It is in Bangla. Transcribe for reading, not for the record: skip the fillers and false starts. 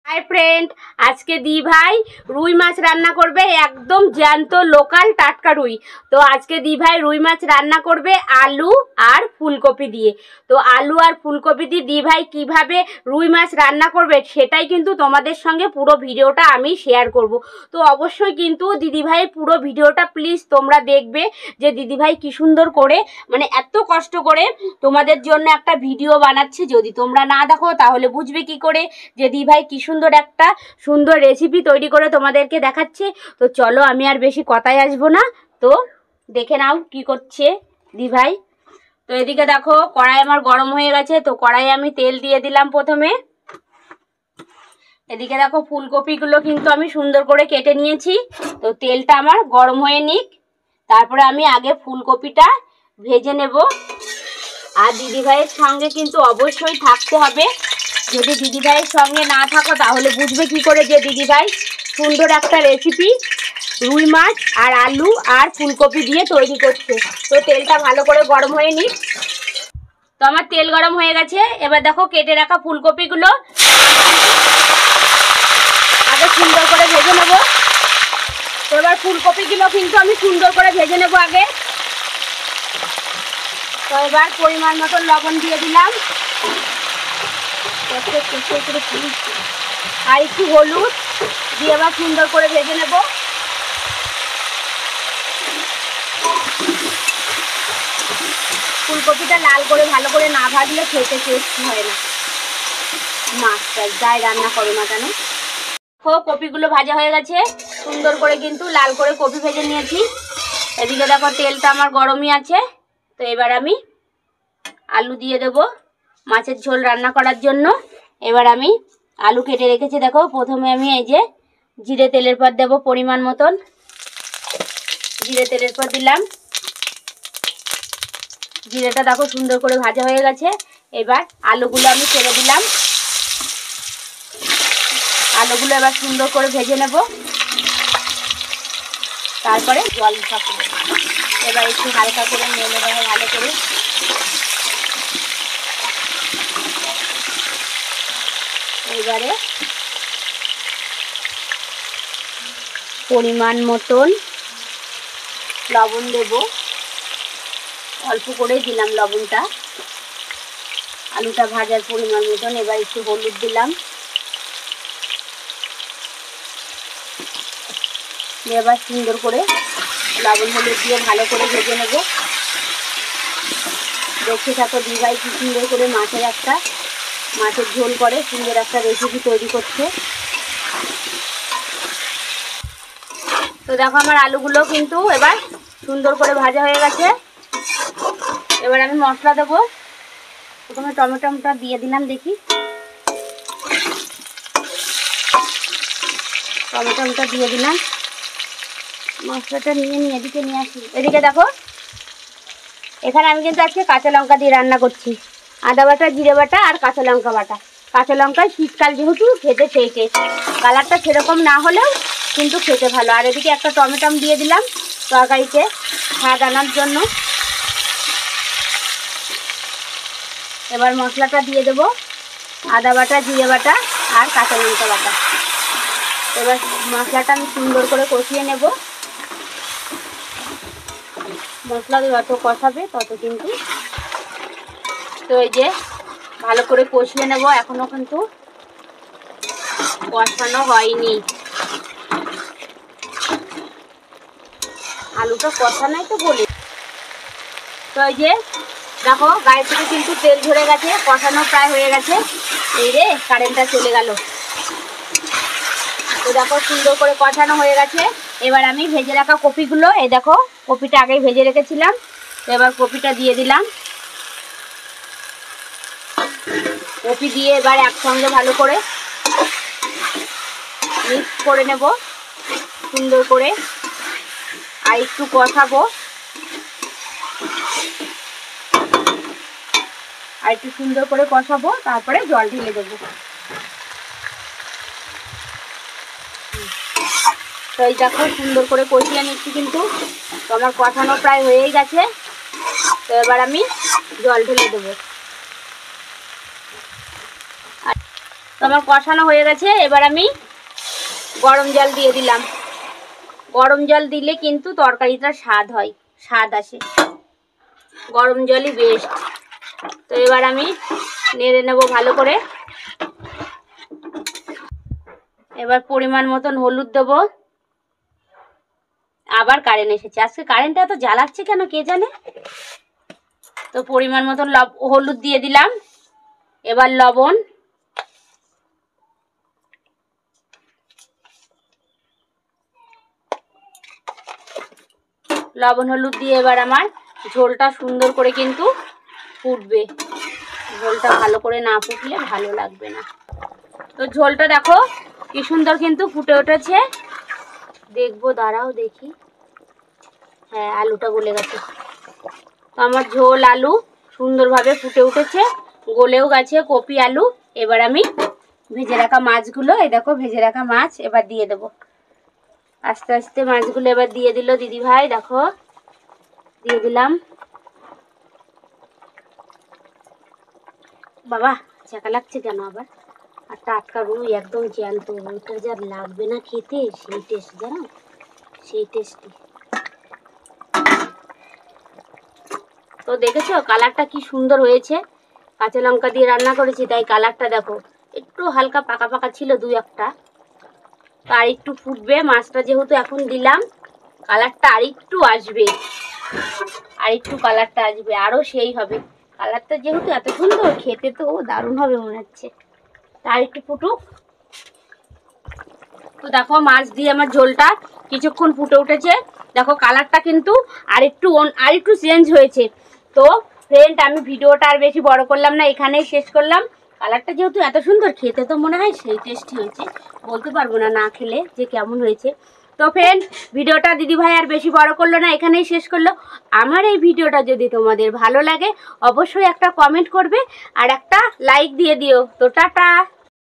हाय फ्रेंड, आज के दी भाई रुई माछ रान्ना करबे एकदम ज्याন্ত लोकल टाटका रुई। तो आज के दी भाई रुई माछ रान्ना करबे आलू और फुलकपि दिए। तो आलू और फुलकपि दिए दी भाई किभाबे रुई माछ रान्ना करबे सेटाई किन्तु तोमादेर संगे पुरो भिडियोटा आमी शेयर करब। तो अवश्य किन्तु दिदी भाई पुरो भिडियोटा प्लिज तोमरा देखबे जे दिदी भाई कि सुंदर करे माने एत कष्ट करे तोमादेर जोन्नो एकटा भिडियो बानाच्छे। यदि तोमरा ना देखो ताहले बुझबे कि करे जे दी भाई कि सुंदर एक सुंदर रेसिपि तैरी करे तोमादेरके देखाচ্ছে। तो चलो आमी आर बेशी कथाय आसबो ना, तो देखे नाओ कि करছে दी भाई। तो एदिके देखो कड़ाई आमार गरम हये गेছে। तो कड़ाई आमी तेल दिए दिलाम प्रथमे। एदिके देखो फुलकपिगुलो किन्तु आमी सुंदर करे केटे निয়েছি। तो तेलटा आमार गरम हये निक, तारपरे आमी आगे फुलकपिटा भेजे नेब। আর দিদি ভাইয়ের সঙ্গে কিন্তু অবশ্যই থাকতে হবে। যদি দিদি ভাইয়ের সঙ্গে না থাকো তাহলে বুঝবে কি করে যে দিদি ভাই সুন্দর একটা রেসিপি রুই মাছ আর আলু আর ফুলকপি দিয়ে তৈরি করছে। তো তেলটা ভালো করে গরম হয়ে নিক। তো আমার তেল গরম হয়ে গেছে। এবার দেখো কেটে রাখা ফুলকপিগুলো আগে সুন্দর করে ভেজে নেব। তো এবার ফুলকপিগুলো কিন্তু আমি সুন্দর করে ভেজে নেব আগে। তো এবার পরিমাণ মতো লবণ দিয়ে দিলাম আর একটু হলুদ দিয়ে আবার সুন্দর করে ভেজে নেব। ফুলকপিটা লাল করে ভালো করে না ভাজলে খেতে টেস্ট হয় না, মাছটা যাই রান্না করো না কেন। কপিগুলো ভাজা হয়ে গেছে সুন্দর করে, কিন্তু লাল করে কপি ভেজে নিয়েছি। এদিকে দেখো তেলটা আমার গরমই আছে। তো এবার আমি আলু দিয়ে দেব মাছের ঝোল রান্না করার জন্য। এবার আমি আলু কেটে রেখেছি। দেখো প্রথমে আমি এই যে জিরে তেলের পর দেব পরিমাণ মতন। জিরে তেলের পর দিলাম। জিরেটা দেখো সুন্দর করে ভাজা হয়ে গেছে। এবার আলুগুলো আমি ছেড়ে দিলাম। আলুগুলো এবার সুন্দর করে ভেজে নেব। তারপরে জল খাবো। এবার একটু হালকা করে নেড়ে দেবো ভালো করে। এবারে পরিমাণ মতন লবণ দেব, অল্প করেই দিলাম লবণটা। আলুটা ভাজার পরিমাণ মতন। এবার একটু হলুদ দিলাম। এবার সুন্দর করে লবণ হলুদ দিয়ে ভালো করে ভেজে নেব। দেখতে থাকো দি ভাই কি সুন্দর করে মাছের ঝোল করে সুন্দর একটা রেসিপি তৈরি করছে। তো দেখো আমার আলুগুলো কিন্তু এবার সুন্দর করে ভাজা হয়ে গেছে। এবার আমি মশলা দেবো। প্রথমে টমেটোটা দিয়ে দিলাম। দেখি টমেটোটা দিয়ে দিলাম। মশলাটা নিয়ে এদিকে নিয়ে আসি। এদিকে দেখো এখানে আমি কিন্তু আজকে কাঁচা লঙ্কা দিয়ে রান্না করছি। আদা বাটা, জিরে বাটা আর কাঁচা লঙ্কা বাটা। কাঁচা লঙ্কায় শীতকাল যেহেতু খেতে সেই টেস্ট, কালারটা সেরকম না হলেও কিন্তু খেতে ভালো। আর এদিকে একটা টমেটো দিয়ে দিলাম তরকারিতে স্বাদ আনার জন্য। এবার মশলাটা দিয়ে দেব আদা বাটা, জিরে বাটা আর কাঁচা লঙ্কা বাটা। এবার মশলাটা আমি সুন্দর করে কষিয়ে নেব। মশলা যত কষাবে তত কিন্তু। তো এই যে ভালো করে কষিয়ে নেব। এখনো কিন্তু কষানো হয়নি, আলুটা কষানোই তো বলি। তো এই যে দেখো গায়ে থেকে কিন্তু তেল ঝরে গেছে, কষানো প্রায় হয়ে গেছে। এই রে কারেন্টটা চলে গেল। তো দেখো সুন্দর করে কষানো হয়ে গেছে। এবার আমি ভেজে রাখা কপিগুলো, এই দেখো কপিটা আগেই ভেজে রেখেছিলাম। তো এবার কপিটা দিয়ে দিলাম। কপি দিয়ে এবার একসঙ্গে ভালো করে মিক্স করে নেব সুন্দর করে। আর একটু কষাবো, আর একটু সুন্দর করে কষাবো, তারপরে জল ঢেলে দেবো। তো এই দেখো সুন্দর করে কষিয়ে নিচ্ছি কিন্তু। তো আমার কষানো প্রায় হয়েই গেছে। তো এবার আমি জল ঢেলে দেবো। তো আমার কষানো হয়ে গেছে। এবার আমি গরম জল দিয়ে দিলাম। গরম জল দিলে কিন্তু তরকারিটা স্বাদ আসে, গরম জলই বেস্ট। তো এবার আমি নেড়ে নেব ভালো করে। এবার পরিমাণ মতন হলুদ দেবো। আবার কারেন্ট এসেছে, আজকে কারেন্টটা এত জ্বালাচ্ছে কেন কে জানে। তো পরিমাণ মতন হলুদ দিয়ে দিলাম। এবার লবণ, হলুদ দিয়ে এবার আমার ঝোলটা সুন্দর করে কিন্তু ফুটবে। ঝোলটা ভালো করে না ফুটলে ভালো লাগবে না। তো ঝোলটা দেখো কি সুন্দর কিন্তু ফুটে উঠেছে। দেখবো, দাঁড়াও দেখি। হ্যাঁ, আলুটা গলে গেছে। তো আমার ঝোল আলু সুন্দরভাবে ফুটে উঠেছে, গলেও গেছে কপি আলু। এবার আমি ভেজে রাখা মাছগুলো, এই দেখো ভেজে রাখা মাছ এবার দিয়ে দেবো। আস্তে আস্তে মাছগুলো এবার দিয়ে দিল দিদি ভাই, দেখো দিয়ে দিলাম। বাবা চাকা লাগছে কেন আবার। আর টাটকা রুই একদম জ্যান্ত, রুইটা যা লাগবে না খেতে, সেই টেস্ট জানো, সেই টেস্টি। তো দেখেছো কালারটা কি সুন্দর হয়েছে। কাঁচা লঙ্কা দিয়ে রান্না করেছি তাই কালারটা দেখো একটু হালকা পাকা পাকা ছিল দু একটা। আর একটু ফুটবে, মাছটা যেহেতু এখন দিলাম কালারটা আর একটু আসবে, আর একটু কালারটা আসবে, আরও সেই হবে। কালারটা যেহেতু এত সুন্দর, খেতে তো দারুণ হবে মনে হচ্ছে। আর একটু ফুটুক। তো দেখো মাছ দিয়ে আমার ঝোলটা কিছুক্ষণ ফুটে উঠেছে। দেখো কালারটা কিন্তু আর একটু চেঞ্জ হয়েছে। তো ফ্রেন্ড, আমি ভিডিওটা আর বেশি বড় করলাম না, এখানেই শেষ করলাম। কালারটা যেহেতু এত সুন্দর, খেতে তো মনে হয় সেই টেস্টি হয়েছে, বলতে পারবো না না খেলে যে কেমন হয়েছে। তো ফ্রেন্ড, ভিডিওটা দিদিভাই আর বেশি বড় করলো না, এখানেই শেষ করলো। আমার এই ভিডিওটা যদি তোমাদের ভালো লাগে অবশ্যই একটা কমেন্ট করবে আর একটা লাইক দিয়ে দিও। তো টাটা।